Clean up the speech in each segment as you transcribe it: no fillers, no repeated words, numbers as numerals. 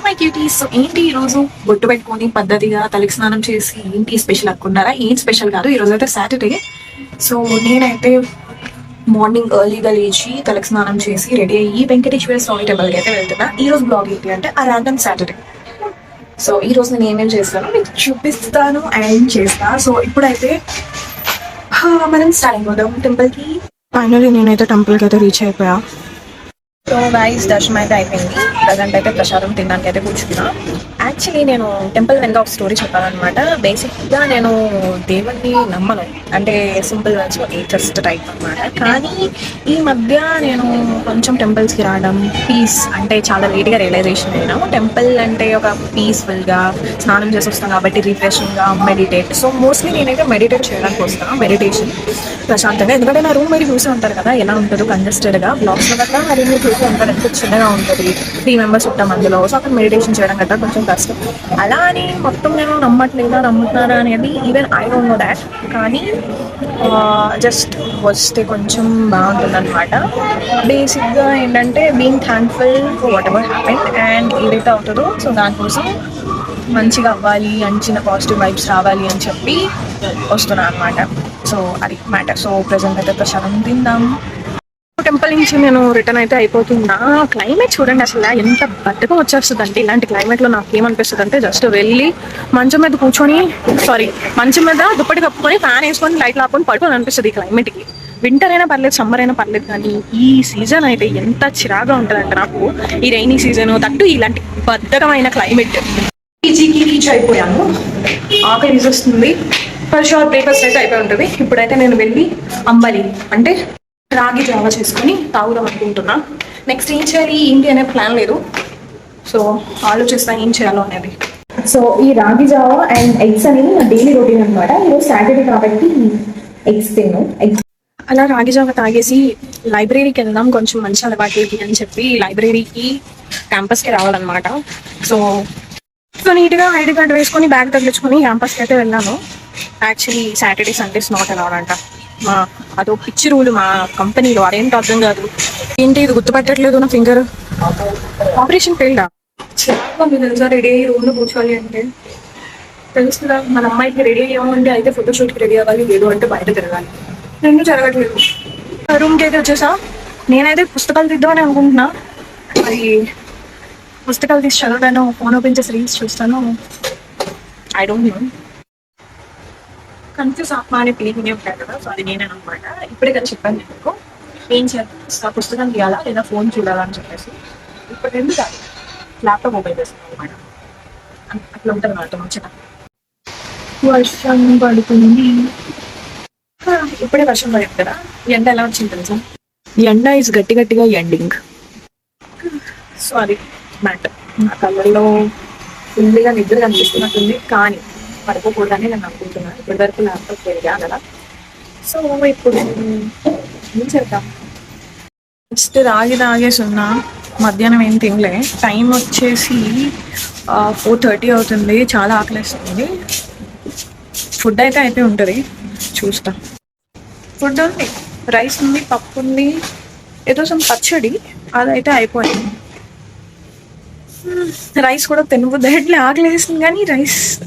My cuties. So ఏంటి ఈ రోజు బొట్టు పెట్టుకొని పద్ధతిగా తలకి స్నానం చేసి ఏంటి స్పెషల్ అనుకున్నారా? ఏం స్పెషల్ కాదు, ఈ రోజు అయితే సాటర్డే. సో నేనైతే మార్నింగ్ ఎర్లీగా లేచి తలకి స్నానం చేసి రెడీ అయ్యి వెంకటేశ్వర స్వామి టెంపుల్కి అయితే వెళ్తున్నా. ఈ రోజు బ్లాగ్ ఏంటి అంటే ఆ ర్యాండమ్ సాటర్డే. సో ఈ రోజు నేను ఏమేమి చేస్తాను మీకు చూపిస్తాను అండ్ చేస్తా. సో ఇప్పుడైతే మనం స్టార్ట్ అయిపోదాం టెంపుల్కి. ఫైనల్లీ నేనైతే టెంపుల్కి అయితే రీచ్ అయిపోయా. సో గైస్ దర్శనం అయితే అయిపోయింది. ప్రజెంట్ అయితే ప్రసాదం తినడానికి అయితే కూర్చున్నా. యాక్చువల్లీ నేను టెంపుల్ వెనక ఒక స్టోరీ చెప్పాలన్నమాట. బేసిక్గా నేను దేవుడిని నమ్మను, అంటే సింపుల్ వర్డ్స్ ఏథిస్ట్ టైప్ అనమాట. కానీ ఈ మధ్య నేను కొంచెం టెంపుల్స్కి రావడం, పీస్ అంటే చాలా లేట్గా రియలైజేషన్ అయినా టెంపుల్ అంటే ఒక పీస్ఫుల్గా స్నానం చేసి వస్తాను కాబట్టి రిఫ్రెషింగ్గా మెడిటేట్. సో మోస్ట్లీ నేనైతే మెడిటేట్ చేయడానికి వస్తాను, మెడిటేషన్ ప్రశాంతంగా. ఎందుకంటే నా రూమ్ మీరు చూసి ఉంటారు కదా ఎలా ఉంటుందో కంజెస్టెడ్గా. బ్లాగ్స్లో కదా మరి మీరు చూసి ఉంటారు ఎంత చిన్నగా ఉంటుంది, 3 మెంబర్స్ ఉంటాం అందులో. సో అక్కడ మెడిటేషన్ చేయడం కదా కొంచెం కష్టం. అలా అని మొత్తం నేను నమ్ముతున్నారా అనేది even I don't know that. కానీ జస్ట్ వస్తే కొంచెం బాగుంటుంది అనమాట. బేసిక్గా ఏంటంటే being thankful for what ever happen and ఏదైతే అవుతుందో సో దానికోసం మంచిగా అవ్వాలి, చిన్న పాజిటివ్ వైబ్స్ రావాలి అని చెప్పి వస్తున్నాను అనమాట. సో అది మ్యాటర్. సో ప్రజెంట్ అయితే ప్రశాంతం తిందాం. టెంపుల్ నుంచి నేను రిటర్న్ అయితే అయిపోతున్నా. క్లైమేట్ చూడండి అసలు ఎంత బద్దకం వచ్చేస్తుంది అంటే. ఇలాంటి క్లైమేట్లో నాకు ఏమనిపిస్తుంది అంటే జస్ట్ వెళ్ళి మంచం మీద కూర్చొని మంచం మీద దుప్పటి కప్పుకొని ఫ్యాన్ వేసుకొని లైట్లు ఆపుకొని పడుకొని అనిపిస్తుంది ఈ క్లైమేట్కి. వింటర్ అయినా పర్లేదు, సమ్మర్ అయినా పర్లేదు, కానీ ఈ సీజన్ అయితే ఎంత చిరాగా ఉంటుందంటే నాకు. ఈ రైనీ సీజన్ తట్టు ఇలాంటి బద్దకమైన క్లైమేట్. పీజీకి రీచ్ అయిపోయాను. ఆకలి వస్తుంది. ఫస్ట్ షార్ బ్రేక్ఫాస్ట్ అయితే అయిపోయి ఉంటుంది. ఇప్పుడైతే నేను వెళ్ళి అంబలి అంటే రాగి జావా చేసుకొని తాగుదాం అనుకుంటున్నా. నెక్స్ట్ ఏం చేయాలి ఏంటి అనే ప్లాన్ లేదు. సో ఆలోచిస్తా ఏం చేయాలో అనేది. సో ఈ రాగి జావా అండ్ ఎగ్స్ అనేది నా డైలీ రొటీన్ అనమాట. ఈరోజు సాటర్డే కాబట్టి ఎగ్స్ తిన్నాను. అలా రాగి జావా తాగేసి లైబ్రరీకి వెళ్దాం, కొంచెం మంచి అలవాట్లకి అని చెప్పి లైబ్రరీకి క్యాంపస్కి రావాలన్నమాట. సో నీట్గా ఐడి కార్డ్ వేసుకొని బ్యాగ్ తగిలించుకొని క్యాంపస్కి అయితే వెళ్ళాను. Actually Saturday Sundays not allowed అంట. అదో పిచ్చి రూల్ మా కంపెనీలో, అదేంటో అర్థం కాదు. ఏంటి ఇది గుర్తుపట్టట్లేదు నా ఫింగర్. ఆపరేషన్ ఫెయిల్డా? చాలా మీరు తెలుసా రెడీ అయ్యి రూమ్లో కూర్చోవాలి అంటే తెలుస్తుందా? మన అమ్మాయికి రెడీ అయ్యామంటే అయితే ఫోటోషూట్కి రెడీ అవ్వాలి, లేదు అంటే బయట తిరగాలి. రెండు జరగట్లేదు. రూమ్కి అయితే వచ్చేసా. నేనైతే పుస్తకాలు తీద్దామని అనుకుంటున్నా. మరి పుస్తకాలు తీసి చదవడాను, ఫోన్ ఓపెన్ చేసి రీల్స్ చూస్తాను. I don't know. కన్ఫ్యూజ్ ఆత్మ అనే ఫీలింగ్ ఉంటాయి కదా. సో అది నేనే అనమాట. ఇప్పుడే కదా చెప్పాను మీకు ఏం చేయాలి, పుస్తకం తీయాలా లేదా ఫోన్ చూడాలా అని చెప్పేసి. ఇప్పుడు రెండు కాదు, ల్యాప్టాప్ ఓపెన్ చేస్తాను అనమాట. అట్లా ఉంటుంది అన్నమాట మంచిగా. వర్షం పడుతుంది. ఇప్పుడే వర్షం పడింది కదా. ఎండ ఎలా వచ్చింది తెలుసా? ఎండ ఈజ్ గట్టిగా ఎండింగ్. సో అది మ్యాటర్. నా కళ్ళల్లో ఫుల్గా నిద్ర కనిపిస్తున్నట్టుంది, కానీ పడుకోకూడదని నేను అనుకుంటున్నాను. ఇప్పటి వరకు ల్యాప్టాప్ పెరిగా కదా. సో ఇప్పుడు ఏం చేద్దాం. ఫస్ట్ తాగేసి ఉన్నా. మధ్యాహ్నం ఏం తినలే. టైం వచ్చేసి 4:30 అవుతుంది. చాలా ఆకలిస్తుంది. ఫుడ్ అయితే ఉంటుంది, చూస్తా. ఫుడ్ ఉంది, రైస్ ఉంది, పప్పు ఉంది, ఏదో పచ్చడి అదైతే అయిపోయింది. రైస్ కూడా తినబుద్ది ఎట్లా ఆకలి వేస్తుంది, కానీ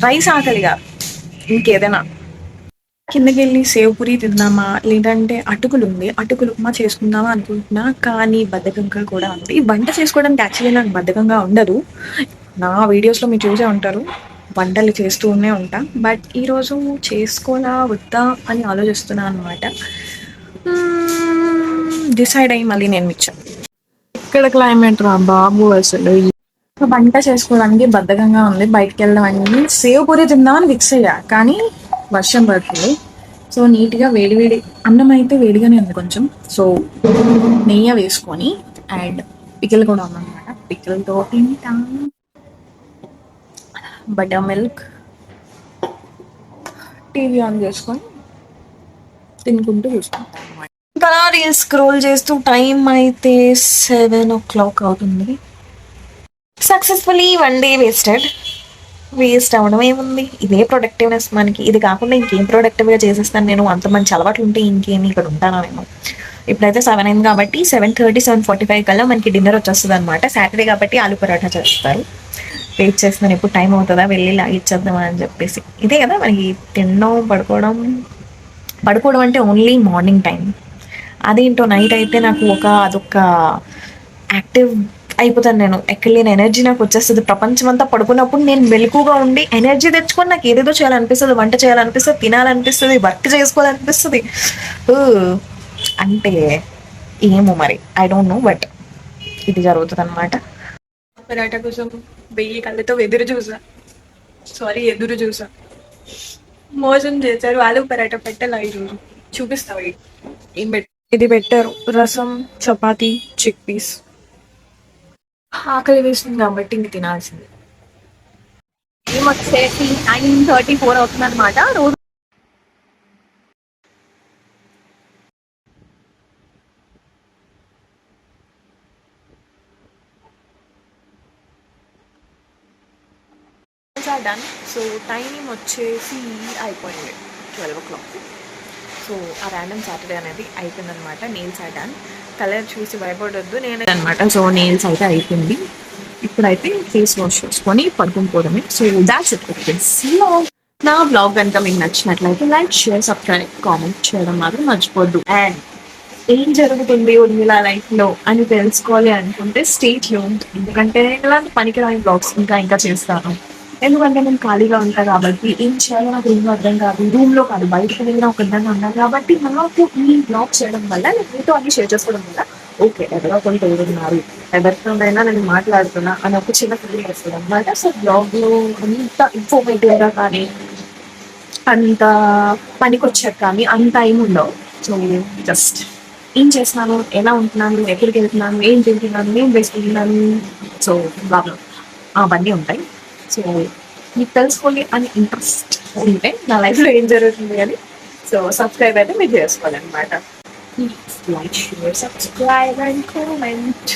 రైస్ ఆకలిగా ఇంకేదైనా. కిందకి వెళ్ళి సేవ్ పూరి తిందామా లేదంటే అటుకులు ఉంది, అటుకులు ఉప్మా చేసుకుందామా అనుకుంటున్నా. కానీ బద్ధకంగా కూడా ఉంది. వంట చేసుకోవడానికి యాక్చువల్లీ నాకు బద్ధకంగా ఉండదు. నా వీడియోస్లో మీరు చూసే ఉంటారు, వంటలు చేస్తూనే ఉంటా. బట్ ఈరోజు చేసుకోనా వద్దా అని ఆలోచిస్తున్నా అనమాట. డిసైడ్ అయ్యి మళ్ళీ నేను ఇచ్చాను. ఇక్కడ క్లైమేట్ రా బాబు, అసలు వంట చేసుకోవడానికి బద్ధకంగా ఉంది. బయటకు వెళ్ళడం అని సేవ్ పూరి తిందామని ఫిక్స్ అయ్యా, కానీ వర్షం పడుతుంది. సో నీట్గా వేడివేడి అన్నం అయితే వేడిగానే ఉంది కొంచెం. సో నెయ్యి వేసుకొని అండ్ పికిల్ కూడా ఉందన్నమాట. పికిల్తో తింటాం. బటర్ మిల్క్, టీవీ ఆన్ చేసుకొని తినుకుంటూ చూసుకుంటాం అనమాట. ఇంకా రీల్స్ స్క్రోల్ చేస్తూ టైం అయితే 7 o'clock అవుతుంది. సక్సెస్ఫుల్లీ 1 day వేస్ట్ అవ్వడం ఏముంది. ఇదే ప్రొడక్టివ్నెస్ మనకి. ఇది కాకుండా ఇంకేం ప్రొడక్టివ్గా చేసేస్తాను నేను. అంత మంచి అలవాట్లు ఉంటే ఇంకేమి ఇక్కడ ఉంటానా నేను. ఇప్పుడైతే 7 అయింది కాబట్టి 7:30 7:45 కల్లా మనకి డిన్నర్ వచ్చేస్తుంది అనమాట. సాటర్డే కాబట్టి ఆలు పరాఠా చేస్తారు. వెయిట్ చేస్తున్నాను ఎప్పుడు టైం అవుతుందా వెళ్ళి లాగిచ్చేద్దామా అని చెప్పేసి. ఇదే కదా మనకి తినడం పడుకోవడం. పడుకోవడం అంటే ఓన్లీ మార్నింగ్ టైం. అదేంటో నైట్ అయితే నాకు అదొక యాక్టివ్ అయిపోతాను నేను. ఎక్కడ లేని ఎనర్జీ నాకు వచ్చేస్తుంది. ప్రపంచం అంతా పడుకున్నప్పుడు నేను మెలకుగా ఉండి ఎనర్జీ తెచ్చుకొని నాకు ఏదేదో చేయాలనిపిస్తుంది. వంట చేయాలనిపిస్తుంది, తినాలనిపిస్తుంది, వర్క్ చేసుకోవాలనిపిస్తుంది. ఊ, అంటే ఏమో మరి ఐ డోంట్ నో, బట్ ఇది జరుగుతుంది అనమాట. పరాటా కోసం 1000 కళ్ళతో ఎదురు చూసా. మోసం చేశారు. ఆలు పరాటా పెట్టాలి ఈరోజు. చూపిస్తావు ఏం ఇది పెట్టారు. రసం, చపాతి, చిక్ పీస్. ఆకలి వేస్తుంది కాబట్టి ఇంక తినాల్సింది. టైం వచ్చేసి 9:34 అవుతుంది అనమాట. రోజు డన్. సో టైం వచ్చేసి అయిపోయింది 12 o'clock. సో ఆ ర్యాండమ్ సాటర్డే అనేది అయిపోయింది అనమాట. Nails done. కలర్ చూసి భయపడొద్దు నేను అనమాట. సో నెయిల్స్ అయితే అయిపోయింది. ఇప్పుడైతే ఫేస్ వాష్ చేసుకొని పడుకుని పోవడమే. So that's it. నా బ్లాగ్ కనుక మీకు నచ్చినట్లయితే లైక్, షేర్, సబ్స్క్రైబ్, కామెంట్ చేయడం మాత్రం మర్చిపోద్దు. అండ్ ఏం జరుగుతుంది ఉర్మిళ లైఫ్ లో అని తెలుసుకోవాలి అనుకుంటే స్టే ట్యూన్డ్. ఎందుకంటే నేను ఇలాంటి పనికిరాని బ్లాగ్స్ ఇంకా చేస్తాను. ఎందుకంటే నేను ఖాళీగా ఉంటాను కాబట్టి ఏం చేయాలో నాకు రూమ్ లో అర్థం కాదు. రూమ్ లో కాదు, బయటకు వెళ్ళిన ఒక విధంగా ఉన్నాను కాబట్టి నాకు ఈ బ్లాగ్ చేయడం వల్ల, నేను మీతో అన్ని షేర్ చేసుకోవడం వల్ల ఓకే ఎవరో కొన్ని తోడున్నారు, ఎవరితోనైనా నేను మాట్లాడుతున్నా అని ఒక చిన్న ఫీలింగ్ వస్తుంది అనమాట. సో బ్లాగ్ లో అంత ఇన్ఫర్మేటివ్ గా కానీ అంత పనికొచ్చాక కానీ అంత ఏమి ఉండవు. సో జస్ట్ ఏం చేస్తున్నాను, ఎలా ఉంటున్నాను, ఎక్కడికి వెళ్తున్నాను, ఏం తింటున్నాను, ఏం వేసుకుంటున్నాను, సో బాగా అవన్నీ ఉంటాయి. సో మీకు తెలుసుకోవాలి అని ఇంట్రెస్ట్ ఉంటే నా లైఫ్లో ఏం జరుగుతుంది అని, సో సబ్స్క్రైబ్ అయితే మీరు చేసుకోవాలన్నమాట. Please like, share, subscribe and comment.